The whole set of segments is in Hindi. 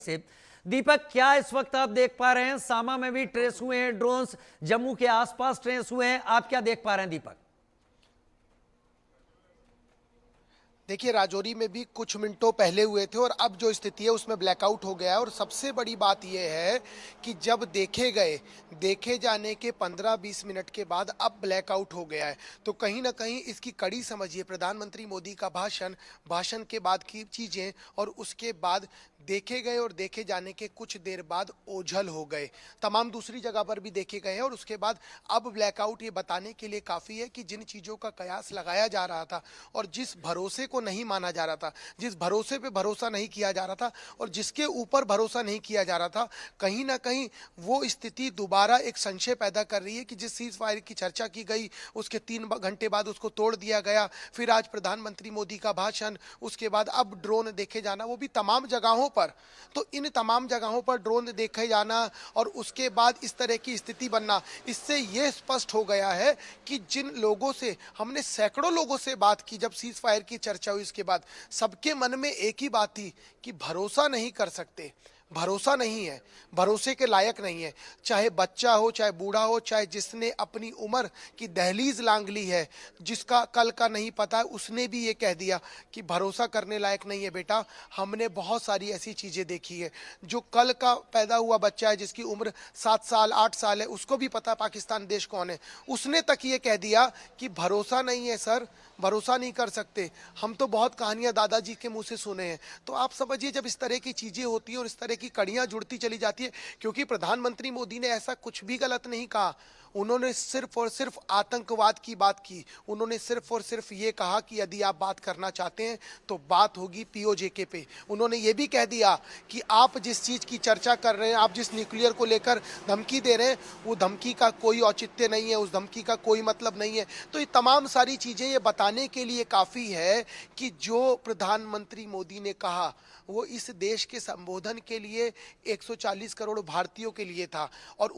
से दीपक, क्या इस वक्त आप देख पा रहे हैं? सामा में भी ट्रेस हुए हैं ड्रोन्स, जम्मू के आसपास ट्रेस हुए हैं, आप क्या देख पा रहे हैं दीपक? देखिए, राजौरी में भी कुछ मिनटों पहले हुए थे और अब जो स्थिति है उसमें ब्लैकआउट हो गया है। और सबसे बड़ी बात यह है कि जब देखे जाने के 15-20 मिनट के बाद अब ब्लैकआउट हो गया है, तो कहीं ना कहीं इसकी कड़ी समझिए। प्रधानमंत्री मोदी का भाषण के बाद की चीज़ें और उसके बाद देखे गए और देखे जाने के कुछ देर बाद ओझल हो गए। तमाम दूसरी जगह पर भी देखे गए हैं और उसके बाद अब ब्लैकआउट ये बताने के लिए काफ़ी है कि जिन चीज़ों का कयास लगाया जा रहा था और जिस भरोसे को नहीं माना जा रहा था, जिस भरोसे पे भरोसा नहीं किया जा रहा था और जिसके ऊपर भरोसा नहीं किया जा रहा था, कहीं ना कहीं वो स्थिति दोबारा एक संशय पैदा कर रही है कि जिस सीज फायर की चर्चा की गई उसके 3 घंटे बाद उसको तोड़ दिया गया। फिर आज प्रधानमंत्री मोदी का भाषण, उसके बाद अब ड्रोन देखे जाना, वो भी तमाम जगहों पर। तो इन तमाम जगहों पर ड्रोन देखे जाना और उसके बाद इस तरह की स्थिति बनना, इससे यह स्पष्ट हो गया है कि जिन लोगों से हमने सैकड़ों लोगों से बात की जब सीज फायर की चर्चा हुई, इसके बाद सबके मन में एक ही बात थी कि भरोसा नहीं कर सकते, भरोसा नहीं है, भरोसे के लायक नहीं है। चाहे बच्चा हो, चाहे बूढ़ा हो, चाहे जिसने अपनी उम्र की दहलीज लांघ ली है, जिसका कल का नहीं पता है, उसने भी ये कह दिया कि भरोसा करने लायक नहीं है बेटा। हमने बहुत सारी ऐसी चीज़ें देखी है। जो कल का पैदा हुआ बच्चा है, जिसकी उम्र 7 साल 8 साल है, उसको भी पता पाकिस्तान देश कौन है, उसने तक ये कह दिया कि भरोसा नहीं है सर, भरोसा नहीं कर सकते। हम तो बहुत कहानियां दादाजी के मुंह से सुने हैं। तो आप समझिए, जब इस तरह की चीजें होती हैं और इस तरह की कड़ियां जुड़ती चली जाती है, क्योंकि प्रधानमंत्री मोदी ने ऐसा कुछ भी गलत नहीं कहा। उन्होंने सिर्फ और सिर्फ आतंकवाद की बात की। उन्होंने सिर्फ और सिर्फ ये कहा कि यदि आप बात करना चाहते हैं तो बात होगी पीओजेके पे। उन्होंने ये भी कह दिया कि आप जिस चीज़ की चर्चा कर रहे हैं, आप जिस न्यूक्लियर को लेकर धमकी दे रहे हैं, वो धमकी का कोई औचित्य नहीं है, उस धमकी का कोई मतलब नहीं है। तो ये तमाम सारी चीज़ें ये बताने के लिए काफ़ी है कि जो प्रधानमंत्री मोदी ने कहा वो इस देश के संबोधन के लिए 140 करोड़ भारतीयों के लिए था। और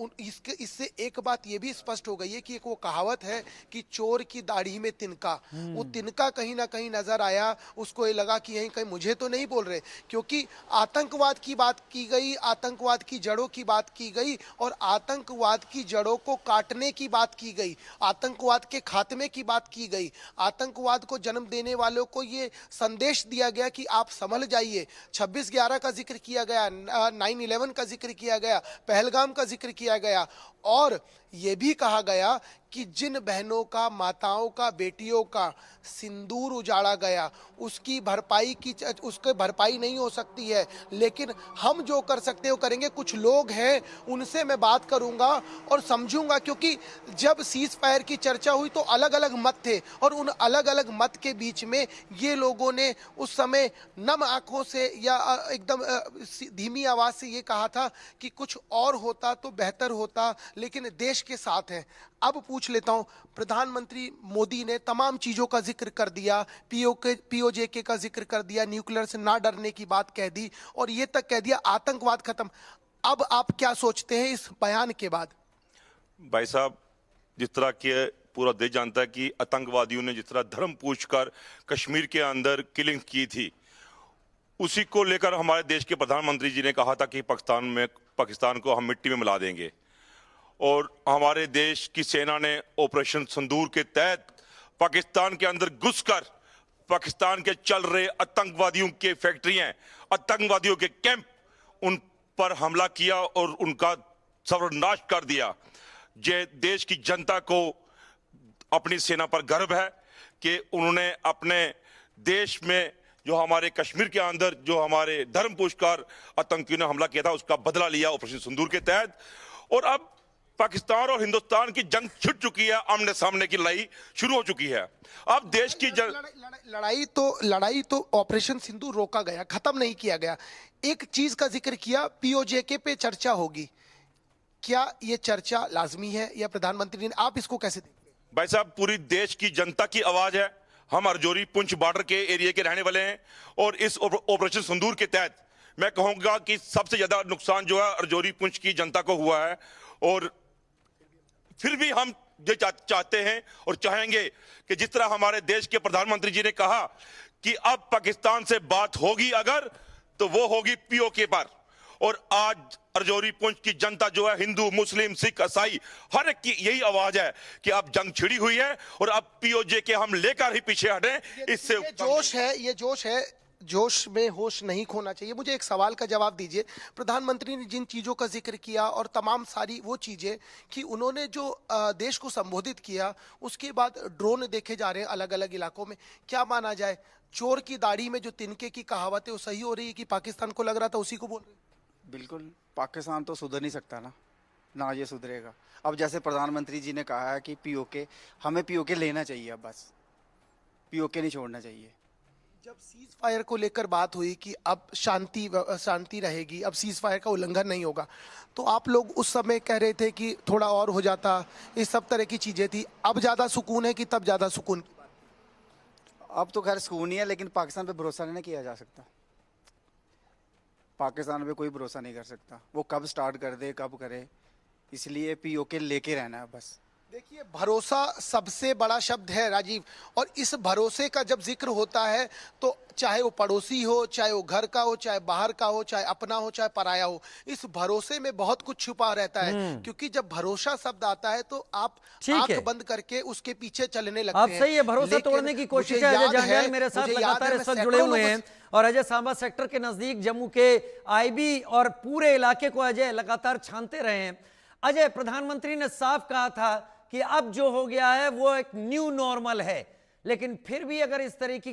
इससे एक बात ये भी स्पष्ट हो गई है कि एक वो कहावत है कि चोर की दाढ़ी में तिनका, वो तिनका कहीं ना कहीं नजर आया। उसको ये लगा कि यहीं कहीं मुझे तो नहीं बोल रहे, क्योंकि आतंकवाद की बात की गई, आतंकवाद की जड़ों की बात की गई और आतंकवाद की जड़ों को काटने की बात की गई, आतंकवाद के खात्मे की बात की गई। आतंकवाद को जन्म देने वालों को ये संदेश दिया गया कि आप संभल जाइए। 26/11 का जिक्र किया गया, 9/11 का जिक्र किया गया, पहलगाम का जिक्र किया गया और ये भी कहा गया कि जिन बहनों का, माताओं का, बेटियों का सिंदूर उजाड़ा गया उसकी भरपाई नहीं हो सकती है, लेकिन हम जो कर सकते हो करेंगे। कुछ लोग हैं उनसे मैं बात करूंगा और समझूंगा, क्योंकि जब सीज फायर की चर्चा हुई तो अलग अलग मत थे और उन अलग अलग मत के बीच में ये लोगों ने उस समय नम आंखों से या एकदम धीमी आवाज से ये कहा था कि कुछ और होता तो बेहतर होता, लेकिन देश के साथ हैं। अब पूछ लेता हूं, प्रधानमंत्री मोदी ने तमाम चीजों का जिक्र कर दिया, पीओजेके का जिक्र कर दिया, न्यूक्लियर से ना डरने की बात कह दी और ये तक कह दिया आतंकवाद खत्म। अब आप क्या सोचते हैं इस बयान के बाद? भाई साहब, जिस तरह के पूरा देश जानता है कि आतंकवादियों ने जिस तरह धर्म पूछकर कश्मीर के अंदर किलिंग की थी, उसी को लेकर हमारे देश के प्रधानमंत्री जी ने कहा था कि पाकिस्तान को हम मिट्टी में मिला देंगे। और हमारे देश की सेना ने ऑपरेशन सिंदूर के तहत पाकिस्तान के अंदर घुसकर पाकिस्तान के चल रहे आतंकवादियों के फैक्ट्रियां, आतंकवादियों के कैंप, उन पर हमला किया और उनका सर्वनाश कर दिया। ये देश की जनता को अपनी सेना पर गर्व है कि उन्होंने अपने देश में जो हमारे कश्मीर के अंदर जो हमारे धर्म पुरस्कार आतंकियों ने हमला किया था उसका बदला लिया ऑपरेशन सिंदूर के तहत। और अब पाकिस्तान और हिंदुस्तान की जंग छिड़ चुकी है, आमने सामने की लड़ाई शुरू हो चुकी है। अब देश की लड़ाई तो ऑपरेशन सिंदूर रोका गया, खत्म नहीं किया गया। एक चीज का जिक्र किया, पीओजेके पे चर्चा होगी। क्या ये चर्चा लाजमी है या प्रधानमंत्री ने, आप इसको कैसे देखते हैं? भाई साहब, पूरी देश की जनता की आवाज है। हम अर्जोरी पुंछ बॉर्डर के एरिया के रहने वाले हैं और इस ऑपरेशन सिंदूर के तहत मैं कहूंगा कि सबसे ज्यादा नुकसान जो है अर्जोरी पुंछ की जनता को हुआ है। और फिर भी हम ये चाहते हैं और चाहेंगे कि जिस तरह हमारे देश के प्रधानमंत्री जी ने कहा कि अब पाकिस्तान से बात होगी अगर, तो वो होगी पीओके पर। और आज राजौरी पुंछ की जनता जो है, हिंदू मुस्लिम सिख ईसाई, हर एक की यही आवाज है कि अब जंग छिड़ी हुई है और अब पीओजे के हम लेकर ही पीछे हटें। इससे ये जोश है, ये जोश है, जोश में होश नहीं खोना चाहिए। मुझे एक सवाल का जवाब दीजिए, प्रधानमंत्री ने जिन चीज़ों का जिक्र किया और तमाम सारी वो चीज़ें कि उन्होंने जो देश को संबोधित किया, उसके बाद ड्रोन देखे जा रहे हैं अलग अलग इलाकों में, क्या माना जाए? चोर की दाढ़ी में जो तिनके की कहावत है वो सही हो रही है कि पाकिस्तान को लग रहा था उसी को बोल रहे हैं? बिल्कुल, पाकिस्तान तो सुधर नहीं सकता ना ये सुधरेगा। अब जैसे प्रधानमंत्री जी ने कहा है कि पीओके, हमें पीओके लेना चाहिए, अब बस पीओके नहीं छोड़ना चाहिए। जब सीज फायर को लेकर बात हुई कि अब शांति रहेगी, अब सीज फायर का उल्लंघन नहीं होगा, तो आप लोग उस समय कह रहे थे कि थोड़ा और हो जाता, इस सब तरह की चीजें थी। अब ज्यादा सुकून है कि तब ज्यादा सुकून की बात? अब तो खैर सुकून ही है, लेकिन पाकिस्तान पे भरोसा नहीं किया जा सकता। पाकिस्तान पे कोई भरोसा नहीं कर सकता, वो कब स्टार्ट कर दे कब करे, इसलिए पीओके लेके रहना है बस। देखिए, भरोसा सबसे बड़ा शब्द है राजीव, और इस भरोसे का जब जिक्र होता है तो चाहे वो पड़ोसी हो, चाहे वो घर का हो, चाहे बाहर का हो, चाहे अपना हो, चाहे पराया हो, इस भरोसे में बहुत कुछ छुपा रहता है। क्योंकि जब भरोसा शब्द आता है तो आप आंख बंद करके उसके पीछे चलने लगते आप हैं। सही है, भरोसा तोड़ने की कोशिश है। अजय जांडियाल मेरे साथ लगातार इस वक्त जुड़े हुए हैं और अजय सांबा सेक्टर के नजदीक जम्मू के आईबी और पूरे इलाके को अजय लगातार छानते रहे हैं। अजय, प्रधानमंत्री ने साफ कहा था कि अब जो हो गया है वो एक न्यू नॉर्मल है, लेकिन फिर भी अगर इस तरीके की